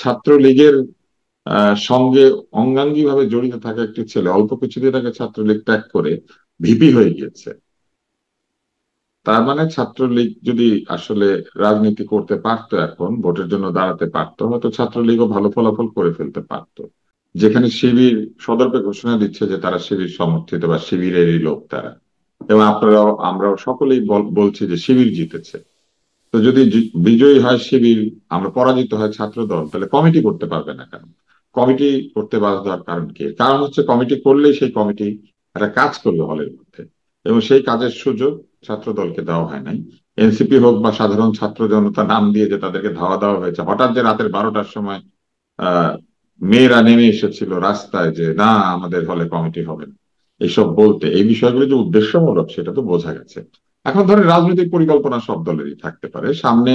ছাত্রলীগের সঙ্গে অঙ্গাঙ্গী ভাবে জড়িত থাকা একটি ছেলে অল্প কিছুদিন আগে ছাত্রলীগ ত্যাগ করে ভিপি হয়ে গিয়েছে। তার মানে ছাত্রলীগ যদি আসলে রাজনীতি করতে পারতো, এখন ভোটের জন্য দাঁড়াতে পারতো, হয়তো ছাত্রলীগও ভালো ফলাফল করে ফেলতে পারতো। যেখানে শিবির সদর্পে ঘোষণা দিচ্ছে যে তারা শিবির সমর্থিত বা শিবিরেরই লোক তারা, এবং আপনারাও আমরাও সকলেই বলছি যে শিবির জিতেছে। তো যদি বিজয়ী হয় শিবির, আমরা পরাজিত হয় ছাত্র দল, তাহলে কমিটি করতে পারবে না কেন? কমিটি করতে বাধ্য হওয়ার কারণ কি? কারণ হচ্ছে কমিটি করলেই সেই কমিটি একটা কাজ করবে হলের মধ্যে, এবং সেই কাজের সুযোগ ছাত্র দলকে দেওয়া হয় নাই। এনসিপি হোক বা সাধারণ ছাত্র জনতা নাম দিয়ে যে তাদেরকে ধাওয়া দেওয়া হয়েছে, হঠাৎ যে রাতের 12টার সময় আহ মেয়েরা নেমে এসেছিল রাস্তায় যে না আমাদের হলে কমিটি হবে না, এইসব বলতে, এই বিষয়গুলো যে উদ্দেশ্যমূলক সেটা তো বোঝা গেছে। এখন ধরেন রাজনৈতিক পরিকল্পনা সব দলেরই থাকতে পারে সামনে।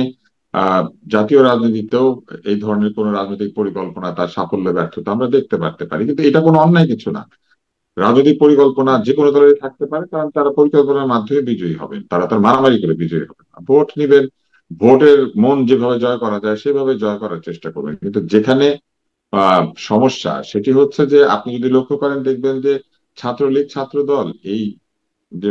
আহ জাতীয় রাজনীতিতেও এই ধরনের কোন রাজনৈতিক পরিকল্পনা তার সাফল্য ব্যর্থতা আমরা দেখতে পারতে পারি, কিন্তু এটা কোনো অন্যায় কিছু না। রাজনৈতিক পরিকল্পনা যে কোনো দলেরই থাকতে পারে, কারণ তারা পরিকল্পনার মাধ্যমে বিজয়ী হবেন, তারা তার মারামারি করে বিজয়ী হবেন না। ভোট নিবেন, ভোটের মন যেভাবে জয় করা যায় সেভাবে জয় করার চেষ্টা করবেন। কিন্তু যেখানে সমস্যা সেটি হচ্ছে যে আপনি যদি লক্ষ্য করেন দেখবেন যে ছাত্রলীগ ছাত্র দল এই যে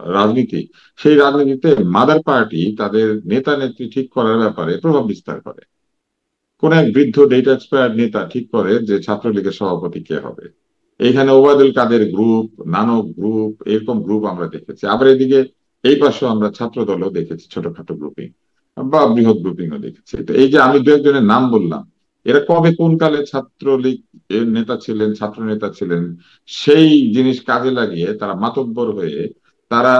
রাজনীতি, সেই রাজনীতিতে মাদার পার্টি তাদের নেতা নেত্রী ঠিক করার ব্যাপারে প্রভাব বিস্তার করে। কোন এক বৃদ্ধ ডেটা এক্সপায়ার্ড নেতা ঠিক করে যে ছাত্রলীগের সভাপতি কে হবে। এইখানে ওবায়দুল কাদের গ্রুপ, নানক গ্রুপ, এরকম গ্রুপ আমরা দেখেছি। আবার এদিকে এই পাশেও আমরা ছাত্র দলও দেখেছি, ছোটখাটো গ্রুপিং বা বৃহৎ গ্রুপিংও দেখেছি। তো এই যে আমি দু একজনের নাম বললাম, এরা কবে কোন কালে ছাত্রলীগ এর নেতা ছিলেন, ছাত্র নেতা ছিলেন, সেই জিনিস কাজে লাগিয়ে তারা মাতব্বর হয়ে তারা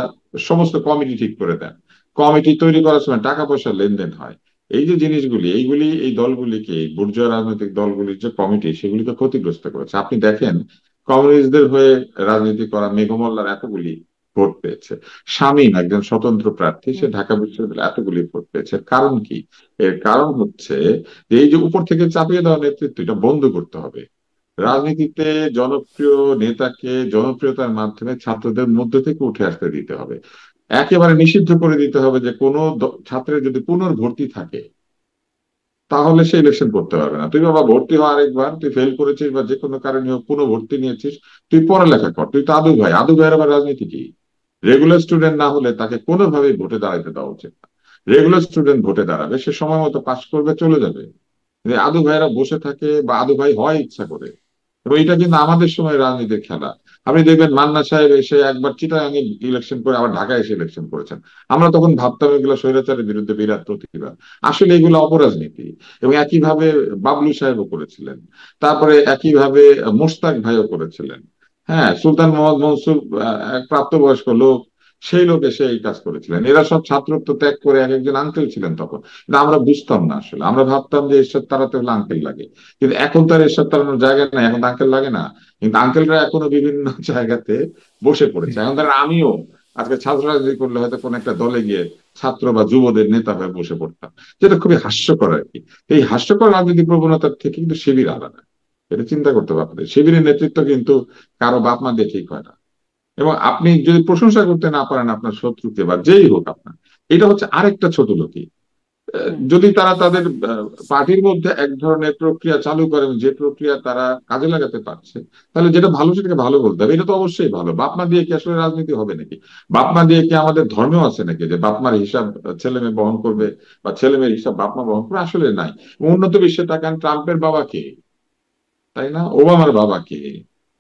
সমস্ত কমিটি ঠিক করে দেন। কমিটি তৈরি করার সময় টাকা পয়সা লেনদেন হয়। এই যে জিনিসগুলি, এইগুলি এই দলগুলিকে, এই বুর্জোয়া রাজনৈতিক দলগুলির যে কমিটি, সেগুলিকে ক্ষতিগ্রস্ত করেছে। আপনি দেখেন কমিউনিস্টদের হয়ে রাজনীতি করা মেঘমল্লার এতগুলি ভোট পেয়েছে। শামীম একজন স্বতন্ত্র প্রার্থী, সে ঢাকা বিশ্ববিদ্যালয়ে এতগুলি ভোট পেয়েছে। কারণ কি? এর কারণ হচ্ছে যে এই যে উপর থেকে চাপিয়ে দেওয়া নেতৃত্ব, এটা বন্ধ করতে হবে। রাজনীতিতে জনপ্রিয় নেতাকে জনপ্রিয়তার মাধ্যমে ছাত্রদের মধ্যে থেকে উঠে আসতে দিতে হবে। একেবারে নিষিদ্ধ করে দিতে হবে যে কোনো ছাত্রের যদি পুনর্ভর্তি থাকে তাহলে সে ইলেকশন করতে পারবে না। তুই বাবা ভর্তি হওয়া আরেকবার, তুই ফেল করেছিস বা যে কোনো কারণে হোক পুনর্ভর্তি নিয়েছিস, তুই পড়ালেখা কর। তুই তো আদু ভাই, আদু ভাইয়ের আবার রাজনীতি কি? রেগুলার স্টুডেন্ট না হলে তাকে কোনোভাবেই ভোটে দাঁড়াতে দেওয়া উচিত না। রেগুলার স্টুডেন্ট ভোটে দাঁড়াবে, সে সময় মতো পাস করবে, চলে যাবে। যে আদু ভাইয়েরা বসে থাকে বা আদু ভাই হয় ইচ্ছা করে, এবং এটা কিন্তু আমাদের সময় রাজনীতির খেলা। আপনি দেখবেন মান্না সাহেব এসে একবার চিটাগাঙে ইলেকশন করে আবার ঢাকায় এসে ইলেকশন করেছেন। আমরা তখন ভাবতাম এগুলো স্বৈরাচারের বিরুদ্ধে বিরাট প্রতিবাদ। আসলে এগুলো অপরাজনীতি। এবং একইভাবে বাবলু সাহেবও করেছিলেন। তারপরে একইভাবে মোশতাক ভাইও করেছিলেন। হ্যাঁ, সুলতান মোহাম্মদ মনসুর এক প্রাপ্তবয়স্ক লোক, সেই লোক এসে এই কাজ করেছিলেন। এরা সব ছাত্রত্ব ত্যাগ করে এক একজন আঙ্কেল ছিলেন তখন। কিন্তু আমরা বুঝতাম না, আসলে আমরা ভাবতাম যে এরশাদ তাড়াতে হলে আঙ্কেল লাগে। কিন্তু এখন তার এরশাদ তাড়ানোর জায়গা নাই, এখন তো আঙ্কেল লাগে না। কিন্তু আঙ্কেলরা এখনো বিভিন্ন জায়গাতে বসে পড়েছে। এখন তার আমিও আজকে ছাত্র রাজনীতি করলে হয়তো কোন একটা দলে গিয়ে ছাত্র বা যুবদের নেতা হয়ে বসে পড়তাম, যেটা খুবই হাস্যকর আর কি। এই হাস্যকর রাজনীতি প্রবণতার থেকে কিন্তু শিবির আলাদা। এটা চিন্তা করতে পারবে, শিবিরের নেতৃত্ব কিন্তু কারো বাপ মা দিয়ে ঠিক হয় না। এবং আপনি যদি প্রশংসা করতে না পারেন আপনার শত্রুকে বা যেই হোক আপনার, এটা হচ্ছে আরেকটা ছোট লোকই। হুম। যদি তারা তাদের পার্টির মধ্যে এক ধরনের প্রক্রিয়া চালু করেন, যে প্রক্রিয়া তারা কাজে লাগাতে পারছে, তাহলে যেটা ভালো সেটাকে ভালো বলতে হবে। এটা তো অবশ্যই ভালো। বাপমা দিয়ে কি আসলে রাজনীতি হবে নাকি? বাপমা দিয়ে কি আমাদের ধর্মেও আছে নাকি যে বাপমার হিসাব ছেলে মেয়ে বহন করবে বা ছেলে মেয়ের হিসাব বাপমা বহন করবে? আসলে নাই। উন্নত বিশ্বে তাকান, ট্রাম্পের বাবা কে, তাই না? ওবামার বাবা কে,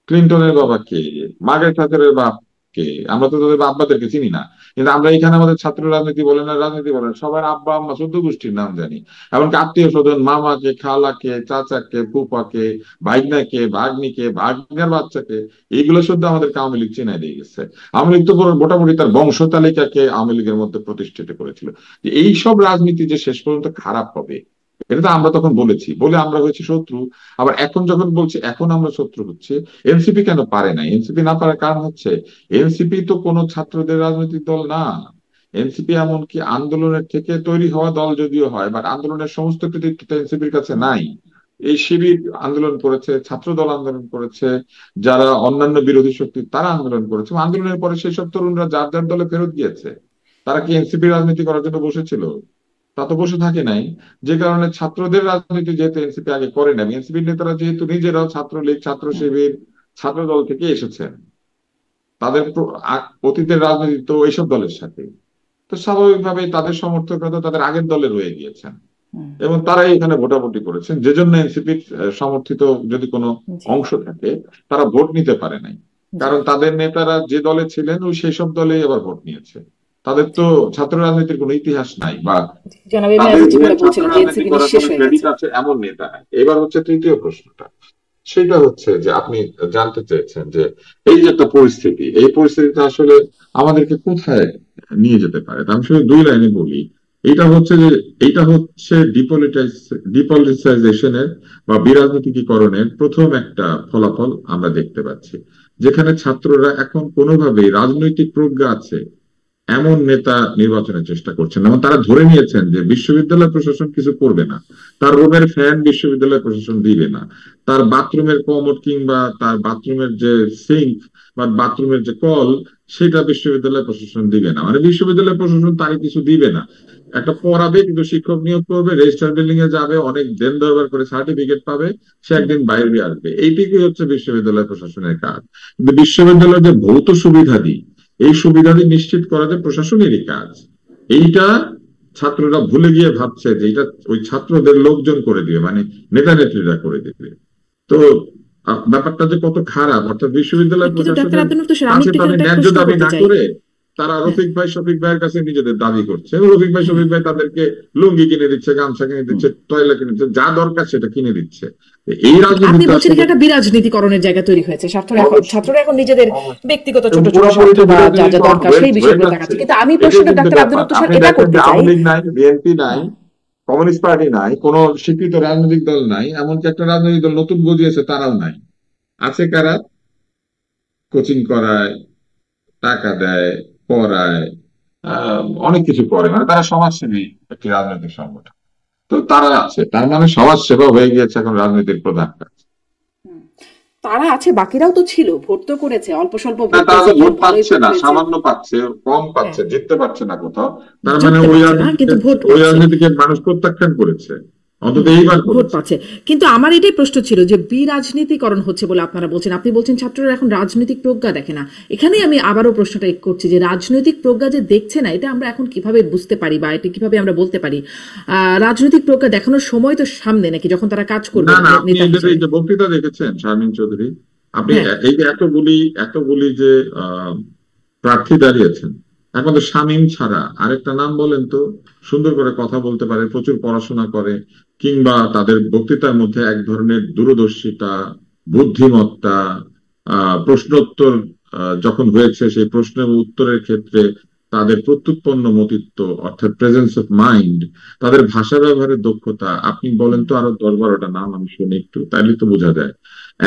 ক্লিন্টনের বাবা কে, মার্গারেট থাচারের বাপ কে? আমরা তো তাদের আব্বাদেরকে চিনি না। কিন্তু আমরা এখানে আমাদের ছাত্র রাজনীতি বলেন আর রাজনীতি বলেন, সবার আব্বা আম্মা 14 গোষ্ঠীর নাম জানি। এমনকি আত্মীয় স্বজন, মামাকে, খালাকে, চাচাকে, ফুপাকে, ভাইগনাকে, ভাগ্নিকে, ভাগ্নের বাচ্চাকে, এইগুলো শুদ্ধ আমাদের আওয়ামী লীগ চিনাই দিয়ে গেছে। আওয়ামী লীগ তো মোটামুটি তার বংশ তালিকাকে আওয়ামী লীগের মধ্যে প্রতিষ্ঠিত করেছিল। যে এই সব রাজনীতি যে শেষ পর্যন্ত খারাপ হবে, এটা তো আমরা তখন বলেছি বলে আমরা হয়েছি শত্রু। আবার এখন যখন বলছি এখন আমরা শত্রু হচ্ছে। এনসিপি কেন পারে না? এনসিপি না পারার কারণ হচ্ছে এনসিপি তো কোনো ছাত্রদের রাজনৈতিক দল না। এনসিপি এমনকি আন্দোলনের থেকে তৈরি হওয়া দল যদিও হয়, বাট আন্দোলনের সমস্ত কৃতিত্ব এনসিপির কাছে নাই। এই শিবির আন্দোলন করেছে, ছাত্র দল আন্দোলন করেছে, যারা অন্যান্য বিরোধী শক্তি তারা আন্দোলন করেছে। আন্দোলনের পরে সেই সব তরুণরা যার যার দলে ফেরত গিয়েছে। তারা কি এনসিপি রাজনীতি করার জন্য বসেছিল? তা তো বসে থাকে নাই। যে কারণে ছাত্রদের রাজনীতি যেহেতু এনসিপি আগে করে না, এনসিপির নেতারা যেহেতু নিজেরাও ছাত্রলীগ, ছাত্র হুম, শিবির, ছাত্র দল থেকে এসেছেন, তাদের অতীতের রাজনীতি তো এইসব দলের সাথে, তো স্বাভাবিকভাবেই তাদের সমর্থকরা তো তাদের আগের দলে রয়ে গিয়েছেন হুম, এবং তারাই এখানে ভোটাভুটি করেছেন, যে জন্য এনসিপির সমর্থিত যদি কোনো জি, অংশ থাকে, তারা ভোট নিতে পারে নাই। জি, কারণ তাদের নেতারা যে দলে ছিলেন ওই সেই সব দলেই আবার ভোট নিয়েছে। তাদের তো জি, ছাত্র রাজনীতির কোনো ইতিহাস নাই, বা জি। জনাব এম এ তাদের আজিজ যে যেগুলো ছাত্র বলছিলেন যে রাজনীতি এনসিপি করার নিঃশেষ কোনো হয়ে ক্রেডিট গেছে। আছে এমন নেতা নাই। এবার হচ্ছে তৃতীয় প্রশ্নটা, সেটা হচ্ছে যে আপনি জানতে চেয়েছেন যে এই যে একটা পরিস্থিতি, এই পরিস্থিতিটা আসলে আমাদেরকে কোথায় নিয়ে যেতে পারে। তা আমি শুধু দুই লাইনে বলি। এটা হচ্ছে যে এটা হচ্ছে ডিপলিটিসাইজেশনের বা বিরাজনীতিকরণের প্রথম একটা ফলাফল আমরা দেখতে পাচ্ছি, যেখানে ছাত্ররা এখন কোনোভাবেই রাজনৈতিক প্রজ্ঞা আছে এমন নেতা নির্বাচনের চেষ্টা করছেন এবং তারা ধরে নিয়েছেন যে বিশ্ববিদ্যালয় প্রশাসন কিছু করবে না, তার রুমের ফ্যান বিশ্ববিদ্যালয় প্রশাসন দিবে না, তার বাথরুমের কমোড কিংবা তার বাথরুমের যে সিঙ্ক বা বাথরুমের যে কল, সেটা বিশ্ববিদ্যালয় প্রশাসন দিবে না, মানে বিশ্ববিদ্যালয় প্রশাসন তারই কিছু দিবে না। একটা পড়াবে, কিন্তু শিক্ষক নিয়োগ করবে, রেজিস্ট্রার বিল্ডিং এ যাবে, অনেক দেন দরবার করে সার্টিফিকেট পাবে, সে হুম, একদিন বাইরে আসবে। এইটুকুই হচ্ছে বিশ্ববিদ্যালয় প্রশাসনের কাজ। কিন্তু বিশ্ববিদ্যালয়ের যে ভৌত সুবিধাদি, এই সুবিধাদি নিশ্চিত করা যে প্রশাসনেরই কাজ, এইটা ছাত্ররা ভুলে গিয়ে ভাবছে যে এটা ওই ছাত্রদের লোকজন করে দিবে, মানে নেতা নেত্রীরা করে দিবে। তো ব্যাপারটা যে কত খারাপ, অর্থাৎ বিশ্ববিদ্যালয় কিন্তু ডাক্তার প্রশাসনের আব্দুল তো স্যার আমি কাছে একটু এখানে তাদের একটা ন্যায্য প্রশ্ন দাবি করতে না চাই। করে তারা হ্যাঁ, রফিক ভাই, শফিক ভাইয়ের কাছে নিজেদের দাবি করছে, এবং রফিক ভাই হ্যাঁ, শফিক ভাই তাদেরকে লুঙ্গি কিনে দিচ্ছে, গামছা কিনে হুম। দিচ্ছে, টয়লেট কিনে দিচ্ছে, যা দরকার সেটা কিনে দিচ্ছে। এই কিন্তু আপনি রাজনীতিতে বলছেন আসলে এখানে একটা বিরাজনীতিকরণের জায়গা তৈরি হয়েছে, অবশ্যই, ছাত্ররা এখন নিজেদের অবশ্যই। ব্যক্তিগত এবং ছোট ছোট পুরোপুরি স্বার্থ যে বা যা যা বিরোধীকরণ দরকার হয়ে সেই হয়ে বিষয়গুলো যাচ্ছে, দেখাচ্ছে। কিন্তু আমি এটাই প্রশ্নটা কিন্তু ডাক্তার আব্দুল ব্যাপার। তো স্যার আপনি এটা দেখেন করতে যে চাই। আওয়ামী লীগ নাই, বিএনপি নাই, হ্যাঁ, কমিউনিস্ট পার্টি নাই, কোন স্বীকৃত রাজনৈতিক দল নাই, এমনকি একটা রাজনৈতিক দল নতুন গজিয়েছে তারাও নাই। আছে কারা? কোচিং করায়, টাকা দেয়, পড়ায়, অনেক কিছু করে, মানে তারা সমাজসেবী একটি রাজনৈতিক সংগঠন। তো তারা আছে, তার মানে সমাজ সেবা হয়ে গিয়েছে এখন রাজনীতির প্রধান কাজ। হুম। তারা আছে, বাকিরাও তো ছিল, ভোট তো করেছে, অল্প স্বল্প না, ভোট তারা পেয়েছে, তো খুব ভোট ভালোই পাচ্ছে ভোট না, পেয়েছে। সামান্য পাচ্ছে, কম হ্যাঁ, পাচ্ছে, জিততে পারছে না কোথাও। তার মানে জিততে ওই পারছে না রাজনীতিকে, কিন্তু ভোট ওই পাচ্ছে। রাজনীতিকে মানুষ প্রত্যাখ্যান করেছে, অন্তত হুম, এইবার ভোট করেছে। পাচ্ছে। কিন্তু আমার এটাই প্রশ্ন ছিল যে বিরাজনীতিকরণ হচ্ছে বলে আপনারা বলছেন, আপনি বলছেন ছাত্ররা এখন রাজনৈতিক প্রজ্ঞা দেখে না। এখানেই আমি আবারও প্রশ্নটা করছি যে রাজনৈতিক প্রজ্ঞা যে দেখছে না, এটা আমরা এখন কিভাবে বুঝতে পারি বা এটা কিভাবে আমরা বলতে পারি? রাজনৈতিক প্রজ্ঞা দেখানোর সময় তো সামনে নাকি, যখন তারা কাজ করবে না না, আপনি নেতা এদের এই হিসেবে। যে বক্তৃতা দেখেছেন শারমিন চৌধুরী, আপনি হ্যাঁ, এই যে এতগুলি এতগুলি যে আহ, প্রার্থী দাঁড়িয়েছেন, এখন তো শামীম ছাড়া আরেকটা নাম বলেন তো, সুন্দর করে কথা বলতে পারে, প্রচুর পড়াশোনা করে, কিংবা তাদের বক্তৃতার মধ্যে এক ধরনের দূরদর্শিতা, বুদ্ধিমত্তা, প্রশ্নোত্তর যখন হয়েছে সেই প্রশ্নের উত্তরের ক্ষেত্রে তাদের প্রত্যুৎপন্ন মতিত্ব, অর্থাৎ প্রেজেন্স অফ মাইন্ড, তাদের ভাষা ব্যবহারের দক্ষতা, আপনি বলেন তো আরো 10-12টা নাম আমি শুনি একটু, তাইলে তো বোঝা যায়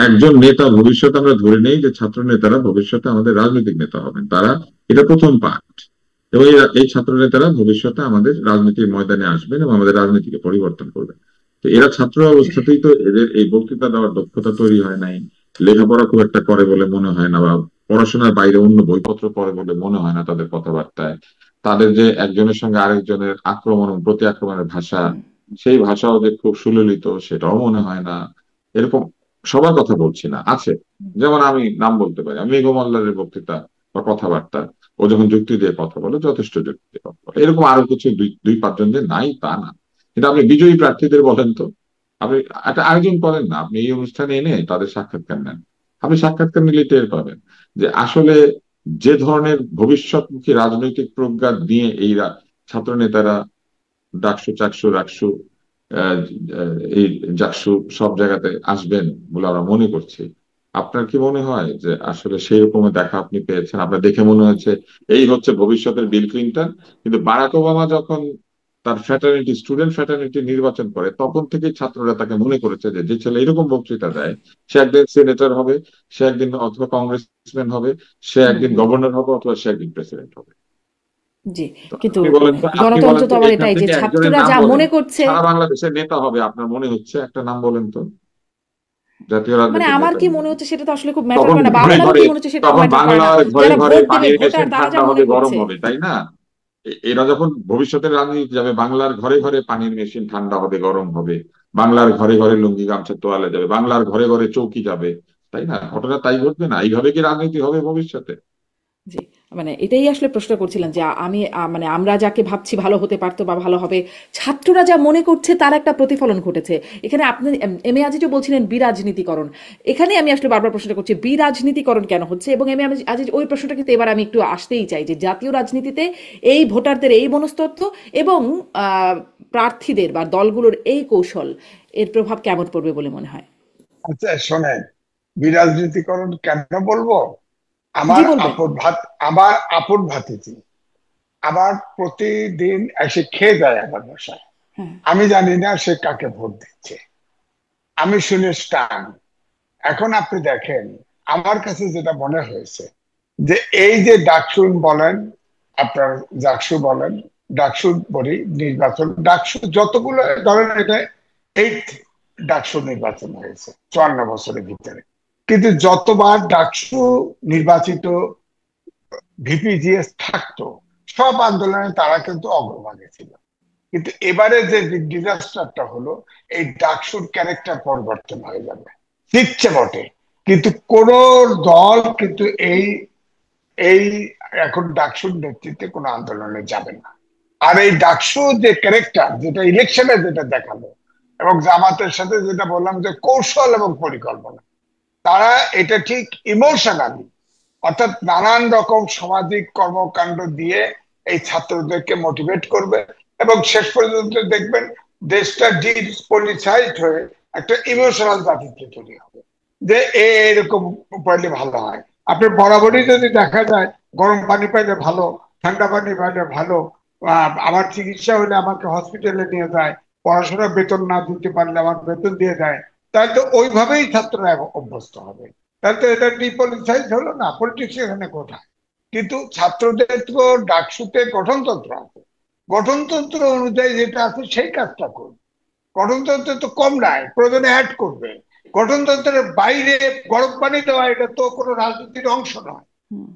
একজন নেতা ভবিষ্যতে, আমরা ধরে নেই যে ছাত্র নেতারা ভবিষ্যতে আমাদের রাজনৈতিক নেতা হবেন, তারা এটা প্রথম পার্ট। এবং এই ছাত্র নেতারা ভবিষ্যতে আমাদের রাজনীতির ময়দানে আসবেন এবং আমাদের রাজনীতিকে পরিবর্তন করবেন। তো এরা ছাত্র অবস্থাতেই তো এদের এই বক্তৃতা দেওয়ার দক্ষতা তৈরি হয় নাই, লেখাপড়া খুব একটা করে বলে মনে হয় না, বা পড়াশোনার বাইরে অন্য বইপত্র পড়ে বলে মনে হয় না তাদের কথাবার্তায়। তাদের যে একজনের সঙ্গে আরেকজনের আক্রমণ ও প্রতি আক্রমণের ভাষা, সেই ভাষাও যে খুব সুললিত সেটাও মনে হয় না। এরকম সবার কথা বলছি না, আছে, যেমন আমি নাম বলতে পারি, আমি মেঘ মল্লারের বক্তৃতা বা কথাবার্তা, ও যখন যুক্তি দিয়ে কথা বলে যথেষ্ট যুক্তি দিয়ে কথা বলে। এরকম আরো কিছু দুই দুই পাঁচজন যে নাই তা না। কিন্তু আপনি বিজয়ী প্রার্থীদের বলেন তো, আপনি একটা আয়োজন করেন না, আপনি এই অনুষ্ঠানে এনে তাদের সাক্ষাৎকার নেন, আপনি সাক্ষাৎকার নিলে টের পাবেন যে আসলে যে ধরনের ভবিষ্যৎমুখী রাজনৈতিক প্রজ্ঞা নিয়ে এই ছাত্র নেতারা ডাকসু চাকসু রাকসু, আহ, এই জাকসু সব জায়গাতে আসবেন বলে আমরা মনে করছি, আপনার কি মনে হয় যে আসলে সেই রকমের দেখা আপনি পেয়েছেন? আপনার দেখে মনে হয়েছে এই হচ্ছে ভবিষ্যতের বিল ক্লিন্টন? কিন্তু বারাক ওবামা যখন তার ফ্র্যাটার্নিটি, স্টুডেন্ট ফ্র্যাটার্নিটি নির্বাচন করে, তখন থেকেই ছাত্ররা তাকে মনে করেছে যে যে ছেলে এরকম বক্তৃতা দেয়, সে একদিন সিনেটর হবে, সে একদিন অথবা কংগ্রেসম্যান হবে, সে হুম, একদিন হুম, গভর্নর হবে, অথবা সে একদিন প্রেসিডেন্ট হবে। জি। তো কিন্তু আপনি বলেন তো, আপনি গণতন্ত্র বলেন তো তো আবার এখান এটাই যে থেকে একজনের ছাত্ররা নাম যা বলেন, মনে করছে। সারা বাংলাদেশের নেতা হবে আপনার মনে হচ্ছে, একটা নাম বলেন তো, জাতীয় মানে রাজনীতির আমার নেতা। কি মনে হচ্ছে সেটা তো আসলে খুব ম্যাটার তখন করে না, বা ঘরে আপনারও ঘরে, কি মনে হচ্ছে সেটা খুব তখন ম্যাটার করে না? বাংলার ঘরে যারা ঘরে ভোট দিবে পানির ভোটার মেশিন তারা যা ঠান্ডা হবে, মনে গরম করছে। হবে, তাই না? এরা যখন ভবিষ্যতের রাজনীতি যাবে, বাংলার ঘরে ঘরে পানির মেশিন ঠান্ডা হবে, গরম হবে, বাংলার ঘরে ঘরে লুঙ্গি গামছা তোয়ালে যাবে, বাংলার ঘরে ঘরে চৌকি যাবে, তাই না? ঘটনা তাই ঘটবে না? এইভাবে কি রাজনীতি হবে ভবিষ্যতে? জি, মানে এটাই আসলে প্রশ্ন করছিলাম যে আমি মানে আমরা যাকে ভাবছি ভালো হতে পারতো বা ভালো হবে, ছাত্ররা যা মনে করছে তার একটা প্রতিফলন ঘটেছে এখানে। আপনি এম এ আজিজও বলছিলেন বিরাজনীতিকরণ, এখানে আমি আসলে বারবার প্রশ্নটা করছি বিরাজনীতিকরণ কেন হচ্ছে। এবং এম এ আজিজ ওই প্রশ্নটা কিন্তু এবার আমি একটু আসতেই চাই যে জাতীয় রাজনীতিতে এই ভোটারদের এই মনস্তত্ত্ব এবং প্রার্থীদের বা দলগুলোর এই কৌশল, এর প্রভাব কেমন পড়বে বলে মনে হয়? আচ্ছা শোনেন, বিরাজনীতিকরণ কেন বলবো? জি আমার বলবেন। আপন ভাত, আমার আপন ভাতিজি আমার প্রতিদিন এসে খেয়ে যায় আমার বাসায়। হ্যাঁ। আমি জানি না সে কাকে ভোট দিচ্ছে, আমি শুনে স্টান। এখন আপনি দেখেন, আমার কাছে যেটা মনে হয়েছে যে এই যে ডাকসু বলেন, আপনার জাকসু বলেন, ডাকসু বলি নির্বাচন, ডাকসু যতগুলো ধরেন, এটা 8th ডাকসু নির্বাচন হয়েছে 54 বছরের ভিতরে। কিন্তু যতবার ডাকসু নির্বাচিত ভিপিজিএস থাকতো, সব আন্দোলনে তারা কিন্তু অগ্রভাগে ছিল। কিন্তু এবারে যে ডিজাস্টারটা হলো, এই ডাকসুর ক্যারেক্টার পরিবর্তন হয়ে যাবে, দিচ্ছে বটে, কিন্তু কোন দল কিন্তু এই এই এখন ডাকসুর নেতৃত্বে কোনো আন্দোলনে যাবে না। আর এই ডাকসু যে ক্যারেক্টার, যেটা ইলেকশনে যেটা দেখালো, এবং জামাতের সাথে যেটা বললাম যে কৌশল এবং পরিকল্পনা, তারা এটা ঠিক ইমোশনালি, অর্থাৎ নানান রকম সামাজিক কর্মকাণ্ড দিয়ে এই ছাত্রদেরকে মোটিভেট করবে, এবং শেষ পর্যন্ত দেখবেন দেশটা ডিপলিসাইজড হয়ে একটা ইমোশনাল জাতিতে তৈরি হবে, যে এরকম পাইলে ভালো হয়। আপনি বরাবরই যদি দেখা যায়, গরম পানি পাইলে ভালো, ঠান্ডা পানি পাইলে ভালো, আমার চিকিৎসা হলে আমাকে হসপিটালে নিয়ে যায়, পড়াশোনার বেতন না দিতে পারলে আমার বেতন দিয়ে দেয়, তাহলে তো ওইভাবেই ছাত্ররা অভ্যস্ত হবে। তাহলে তো এটা ডিপলিটিসাইজ হলো না, পলিটিক্স এখানে কোথায়? কিন্তু ছাত্রদের তো ডাকসুতে গঠনতন্ত্র আছে, গঠনতন্ত্র অনুযায়ী যেটা আছে সেই কাজটা করবে। গঠনতন্ত্রে তো কম নাই, প্রয়োজনে অ্যাড করবে। গঠনতন্ত্রের বাইরে গরম পানি দেওয়া এটা তো কোনো রাজনীতির অংশ নয়।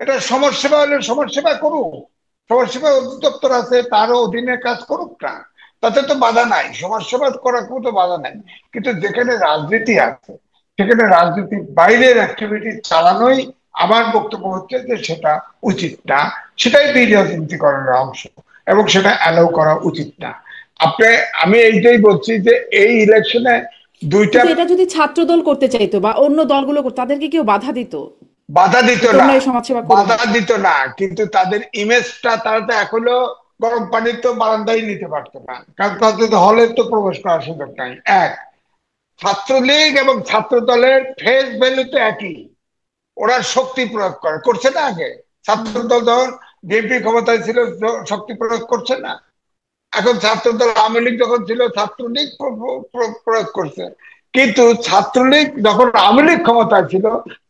এটা সমাজসেবা হলে সমাজসেবা করুক, সমাজসেবা অধিদপ্তর আছে, তারও অধীনে কাজ করুক না, তাতে তো বাধা নাই, সমাজসেবা করার কোনো বাধা নাই। কিন্তু যেখানে রাজনীতি আছে, সেখানে রাজনীতির বাইরের অ্যাক্টিভিটি চালানোই আমার বক্তব্য হচ্ছে যে সেটা উচিত না, সেটাই বিরাজনীতিকরণের অংশ, এবং সেটা অ্যালাউ করা উচিত না। আপনি, আমি এইটাই বলছি যে এই ইলেকশনে দুইটা কিন্তু এটা যদি ছাত্রদল করতে চাইতো বা অন্য দলগুলো করতো, তাদেরকে কেউ বাধা দিত বাধা দিত যে না, তোমরা এই সমাজসেবা করো না? বাধা দিত না, কিন্তু তাদের ইমেজটা তারা তো এখনো গরম পানির তো বারান্দায় নিতে পারতো না, কারণ তাদের হলে তো প্রবেশ করার সুযোগ নাই। এক, ছাত্রলীগ এবং ছাত্র দলের ফেস ভ্যালু তো একই, ওরা শক্তি প্রয়োগ করছে না আগে। ছাত্র দল যখন বিএনপি ক্ষমতায় ছিল, শক্তি প্রয়োগ করছে না। এখন ছাত্রদল, আওয়ামী লীগ যখন ছিল ছাত্রলীগ প্রয়োগ করছে। কিন্তু ছাত্রলীগ যখন আওয়ামী লীগ ক্ষমতায় ছিল,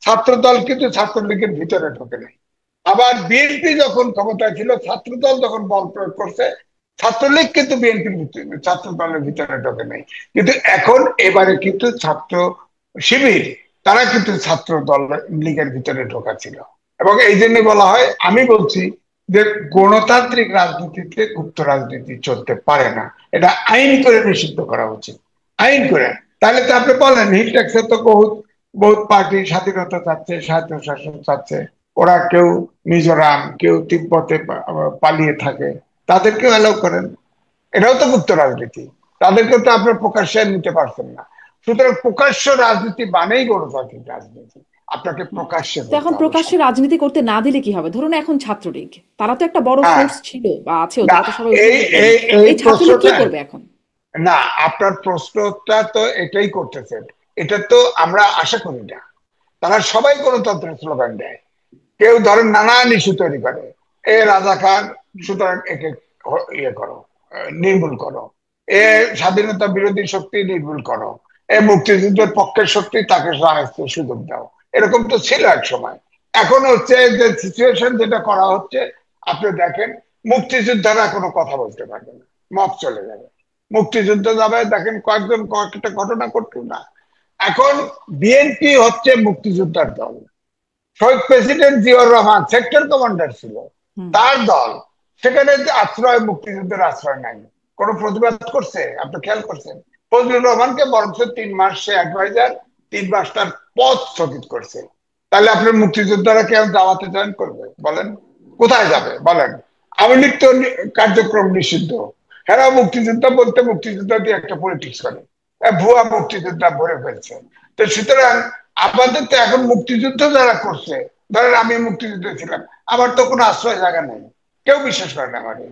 ছাত্রদল কিন্তু ছাত্রলীগের ভিতরে ঢোকে নাই। আবার বিএনপি যখন ক্ষমতায় ছিল, ছাত্রদল যখন বল প্রয়োগ করছে, ছাত্রলীগ কিন্তু বিএনপির ছাত্র দলের ভিতরে ঢোকে নাই। কিন্তু এখন এবারে কিন্তু ছাত্র শিবির, তারা কিন্তু ছাত্র দল লীগের ভিতরে ঢোকা ছিল। এবং এই জন্য বলা হয়, আমি বলছি যে গণতান্ত্রিক রাজনীতিতে গুপ্ত রাজনীতি চলতে পারে না, এটা আইন করে নিষিদ্ধ করা উচিত, আইন করে। তাহলে তো আপনি বলেন হিল ট্যাক্সে তো বহুত বহুত পার্টি স্বাধীনতা চাচ্ছে, স্বায়ত্তশাসন চাচ্ছে, ওরা কেউ মিজোরাম, কেউ তিব্বতে পালিয়ে থাকে, তাদেরকেও অ্যালাউ করেন, এটাও তো গুপ্ত রাজনীতি, তাদেরকে তো আপনার প্রকাশ্যে নিতে পারছেন না। সুতরাং প্রকাশ্য রাজনীতি মানেই গণতান্ত্রিক রাজনীতি, আপনাকে প্রকাশ্যে তো করতে এখন হবে সব। প্রকাশ্যে রাজনীতি করতে না দিলে কি হবে? ধরুন এখন ছাত্রলীগ, তারা তো একটা বড় হ্যাঁ, ফোর্স ছিল বা আছেও, না, তারা তো সবাই এই উপস্থিত নেই। এই এই এই ছাত্রলীগ কি প্রশ্নটা, করবে এখন? না, আপনার প্রশ্নটা তো এটাই করতেছেন, এটা তো আমরা আশা করি না। তারা সবাই গণতন্ত্রের স্লোগান দেয়, কেউ ধরেন নানান ইস্যু তৈরি করে, এ রাজাকার, সুতরাং একে ইয়ে করো, নির্মূল করো, এ স্বাধীনতা বিরোধী শক্তি নির্মূল করো, এ মুক্তিযুদ্ধের পক্ষের শক্তি, তাকে রাজনীতির সুযোগ দাও। এরকম তো ছিল এক সময়। এখন হচ্ছে যে সিচুয়েশন যেটা করা হচ্ছে, আপনি দেখেন মুক্তিযোদ্ধারা কোনো কথা বলতে পারবে না, মব চলে যাবে, মুক্তিযুদ্ধ যাবে, দেখেন কয়েকজন কয়েকটা ঘটনা ঘটল না। এখন বিএনপি হচ্ছে মুক্তিযোদ্ধার দল, শহীদ president Ziaur Rahman sector commander ছিল, হুম। তার দল। সেখানে যে আশ্রয়, মুক্তিযুদ্ধের আশ্রয় নাই, কোন প্রতিবাদ করছে? আপনি খেয়াল করছেন? ফজলুর রহমানকে বরঞ্চ 3 মাস সে অ্যাডভাইজার, 3 মাস তার পদ স্থগিত করছে। তাহলে আপনার মুক্তিযোদ্ধারা কেউ দাওয়াতে জয়েন করবে বলেন? কোথায় যাবে বলেন? আওয়ামী লীগ তো কার্যক্রম নিষিদ্ধ, হ্যাঁ মুক্তিযোদ্ধা বলতে মুক্তিযোদ্ধা দিয়ে একটা পলিটিক্স করে, ভুয়া মুক্তিযোদ্ধা ভরে ফেলছে। তো সুতরাং আমাদের তো এখন মুক্তিযুদ্ধ যারা করছে, ধরেন আমি মুক্তিযুদ্ধে ছিলাম, আমার তো কোনো আশ্রয় জায়গা নেই, কেউ বিশ্বাস করে না আমাকে।